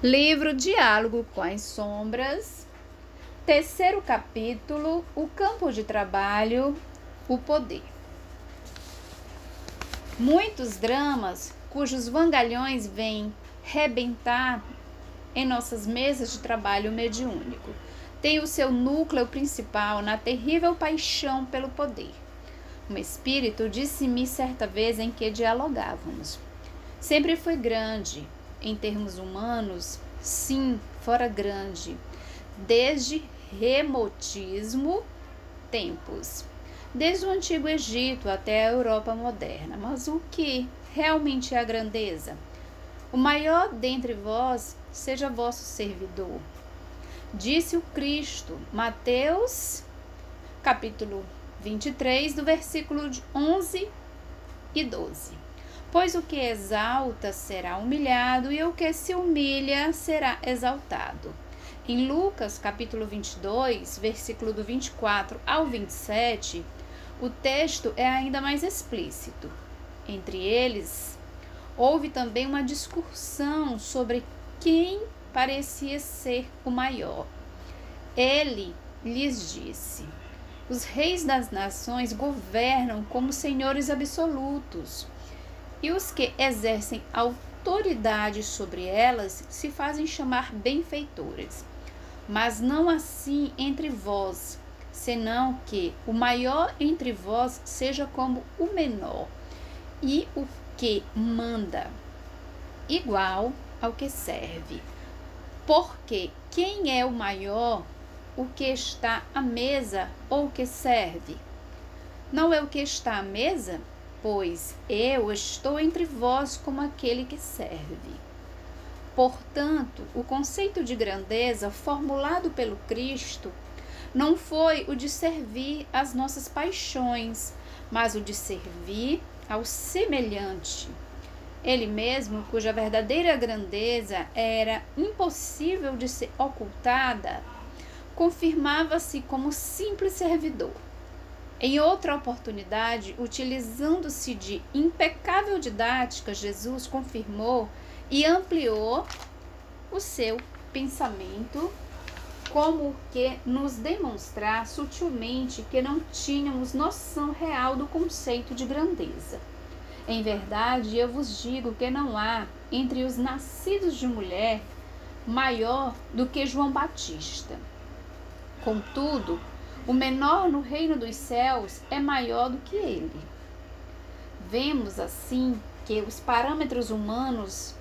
Livro Diálogo com as Sombras, terceiro capítulo, o campo de trabalho, o poder. Muitos dramas cujos vangalhões vêm rebentar em nossas mesas de trabalho mediúnico têm o seu núcleo principal na terrível paixão pelo poder. Um espírito disse-me certa vez em que dialogávamos: sempre foi grande, em termos humanos, sim, fora grande, desde remotíssimo tempos, desde o antigo Egito até a Europa moderna. Mas o que realmente é a grandeza? O maior dentre vós seja vosso servidor. Disse o Cristo, Mateus, capítulo 23, do versículo 11 e 12. Pois o que exalta será humilhado, e o que se humilha será exaltado. Em Lucas, capítulo 22, versículo do 24 ao 27, o texto é ainda mais explícito. Entre eles, houve também uma discussão sobre quem parecia ser o maior. Ele lhes disse: os reis das nações governam como senhores absolutos, e os que exercem autoridade sobre elas se fazem chamar benfeitores. Mas não assim entre vós, senão que o maior entre vós seja como o menor, e o que manda igual ao que serve. Porque quem é o maior, o que está à mesa ou o que serve? Não é o que está à mesa? Pois eu estou entre vós como aquele que serve. Portanto, o conceito de grandeza formulado pelo Cristo não foi o de servir às nossas paixões, mas o de servir ao semelhante. Ele mesmo, cuja verdadeira grandeza era impossível de ser ocultada, confirmava-se como simples servidor. Em outra oportunidade, utilizando-se de impecável didática, Jesus confirmou e ampliou o seu pensamento, como que nos demonstrar sutilmente que não tínhamos noção real do conceito de grandeza. Em verdade, eu vos digo que não há, entre os nascidos de mulher, maior do que João Batista. Contudo, o menor no reino dos céus é maior do que ele. Vemos assim que os parâmetros humanos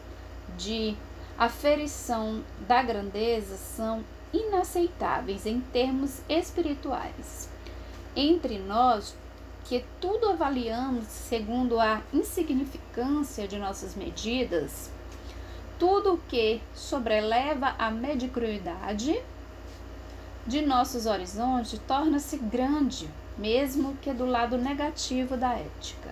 de aferição da grandeza são inaceitáveis em termos espirituais. Entre nós, que tudo avaliamos segundo a insignificância de nossas medidas, tudo o que sobreleva a mediocridade de nossos horizontes torna-se grande, mesmo que do lado negativo da ética.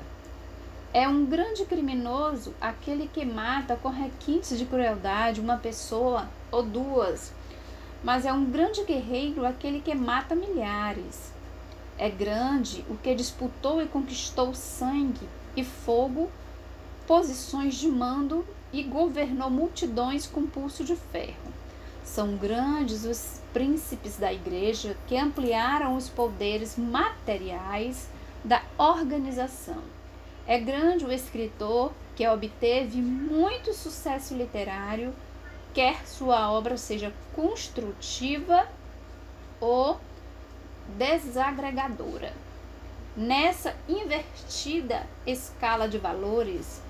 É um grande criminoso aquele que mata com requintes de crueldade uma pessoa ou duas, mas é um grande guerreiro aquele que mata milhares. É grande o que disputou e conquistou sangue e fogo, posições de mando e governou multidões com pulso de ferro. São grandes os príncipes da igreja que ampliaram os poderes materiais da organização. É grande o escritor que obteve muito sucesso literário, quer sua obra seja construtiva ou desagregadora. Nessa invertida escala de valores,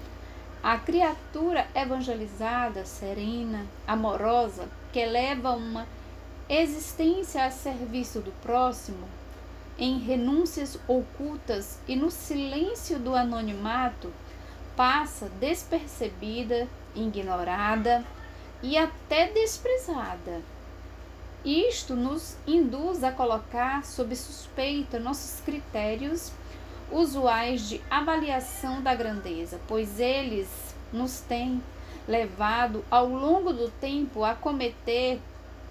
a criatura evangelizada, serena, amorosa, que leva uma existência a serviço do próximo, em renúncias ocultas e no silêncio do anonimato, passa despercebida, ignorada e até desprezada. Isto nos induz a colocar sob suspeita nossos critérios usuais de avaliação da grandeza, pois eles nos têm levado ao longo do tempo a cometer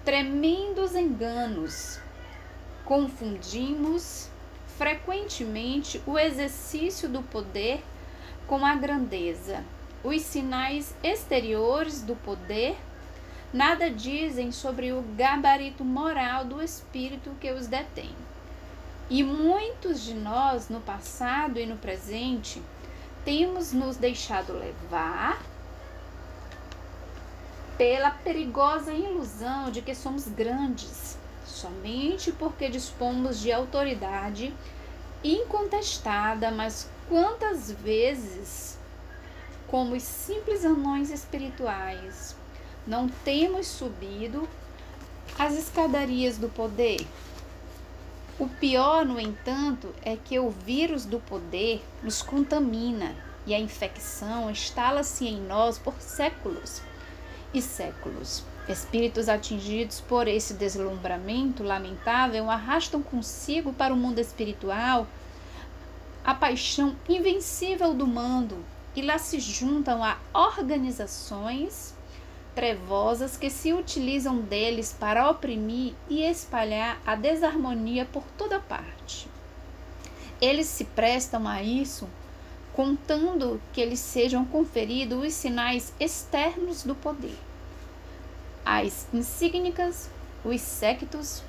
tremendos enganos. Confundimos frequentemente o exercício do poder com a grandeza. Os sinais exteriores do poder nada dizem sobre o gabarito moral do espírito que os detém. E muitos de nós, no passado e no presente, temos nos deixado levar pela perigosa ilusão de que somos grandes, somente porque dispomos de autoridade incontestada, mas quantas vezes, como os simples anões espirituais, não temos subido as escadarias do poder? O pior, no entanto, é que o vírus do poder nos contamina e a infecção instala-se em nós por séculos e séculos. Espíritos atingidos por esse deslumbramento lamentável arrastam consigo para o mundo espiritual a paixão invencível do mando e lá se juntam a organizações trevosas que se utilizam deles para oprimir e espalhar a desarmonia por toda parte. Eles se prestam a isso, contando que lhes sejam conferidos os sinais externos do poder, as insígnias, os séquitos,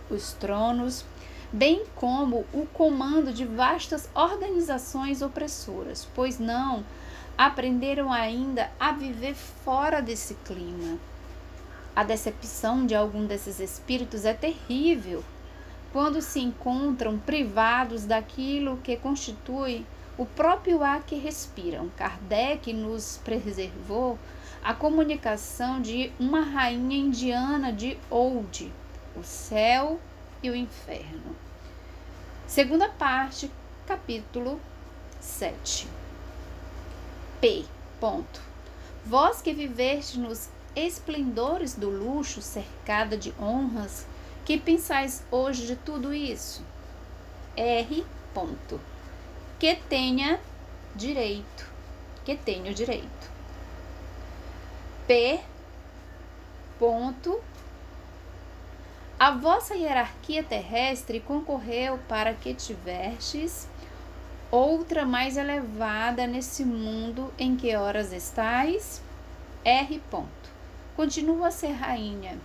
os tronos, bem como o comando de vastas organizações opressoras, pois não aprenderam ainda a viver fora desse clima. A decepção de algum desses espíritos é terrível quando se encontram privados daquilo que constitui o próprio ar que respiram. Kardec nos preservou a comunicação de uma rainha indiana de Old, o céu e o inferno. Segunda parte, capítulo 7. P. Ponto. Vós que viveste nos esplendores do luxo, cercada de honras, que pensais hoje de tudo isso? R. Ponto. Que tenha direito. Que tenho direito. P. Ponto. A vossa hierarquia terrestre concorreu para que tivestes outra mais elevada nesse mundo em que horas estais? R. Ponto. Continua a ser rainha.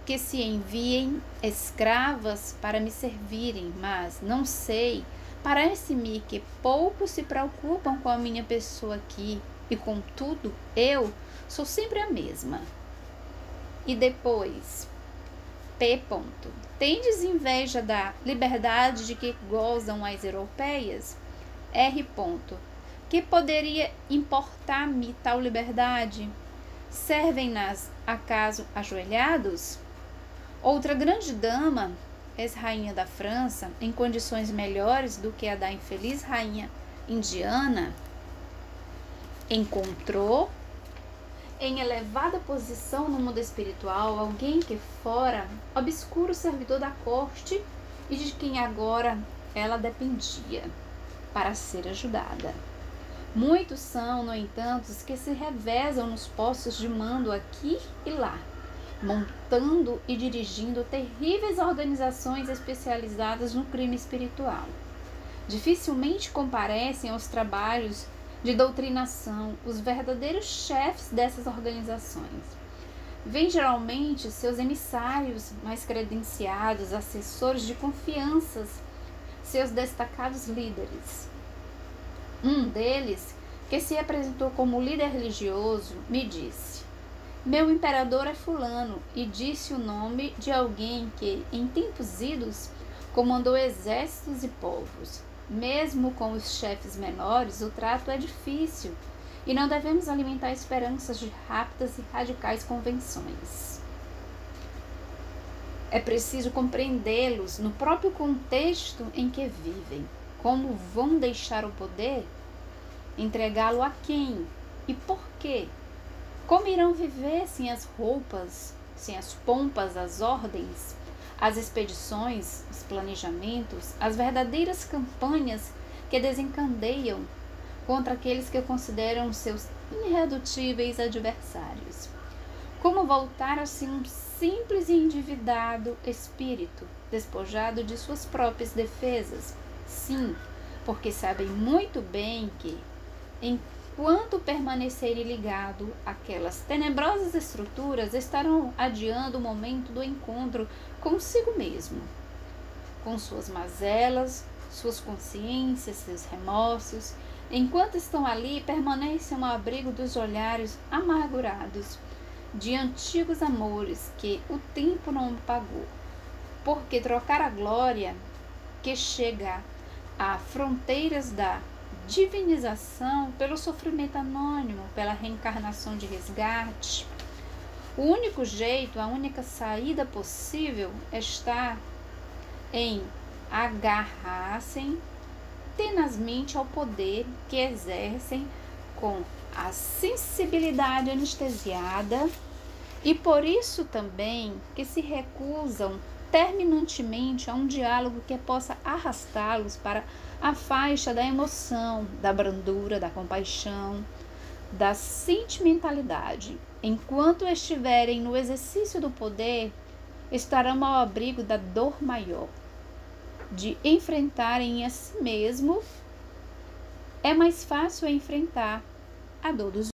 Que se enviem escravas para me servirem, mas não sei, parece-me que poucos se preocupam com a minha pessoa aqui, e contudo eu sou sempre a mesma. E depois, P. Ponto. Tendes inveja da liberdade de que gozam as europeias? R. Ponto. Que poderia importar-me tal liberdade? Servem-nas acaso ajoelhados? Outra grande dama, ex-rainha da França, em condições melhores do que a da infeliz rainha indiana, encontrou em elevada posição no mundo espiritual alguém que fora obscuro servidor da corte e de quem agora ela dependia para ser ajudada. Muitos são, no entanto, os que se revezam nos postos de mando aqui e lá, montando e dirigindo terríveis organizações especializadas no crime espiritual. Dificilmente comparecem aos trabalhos de doutrinação os verdadeiros chefes dessas organizações. Vêm geralmente seus emissários mais credenciados, assessores de confianças, seus destacados líderes. Um deles, que se apresentou como líder religioso, me disse: meu imperador é fulano, e disse o nome de alguém que, em tempos idos, comandou exércitos e povos. Mesmo com os chefes menores, o trato é difícil, e não devemos alimentar esperanças de rápidas e radicais convenções. É preciso compreendê-los no próprio contexto em que vivem. Como vão deixar o poder? Entregá-lo a quem? E por quê? Como irão viver sem as roupas, sem as pompas, as ordens, as expedições, os planejamentos, as verdadeiras campanhas que desencadeiam contra aqueles que consideram seus irredutíveis adversários? Como voltar a ser um simples e endividado espírito, despojado de suas próprias defesas? Sim, porque sabem muito bem que, enquanto permanecerem ligados àquelas tenebrosas estruturas, estarão adiando o momento do encontro consigo mesmo, com suas mazelas, suas consciências, seus remorsos. Enquanto estão ali, permanecem ao abrigo dos olhares amargurados de antigos amores que o tempo não pagou, porque trocar a glória que chega a fronteiras da divinização pelo sofrimento anônimo, pela reencarnação de resgate. O único jeito, a única saída possível está em agarrar-se tenazmente ao poder que exercem com a sensibilidade anestesiada e por isso também que se recusam terminantemente a um diálogo que possa arrastá-los para a faixa da emoção, da brandura, da compaixão, da sentimentalidade. Enquanto estiverem no exercício do poder, estarão ao abrigo da dor maior, de enfrentarem a si mesmo. É mais fácil enfrentar a dor dos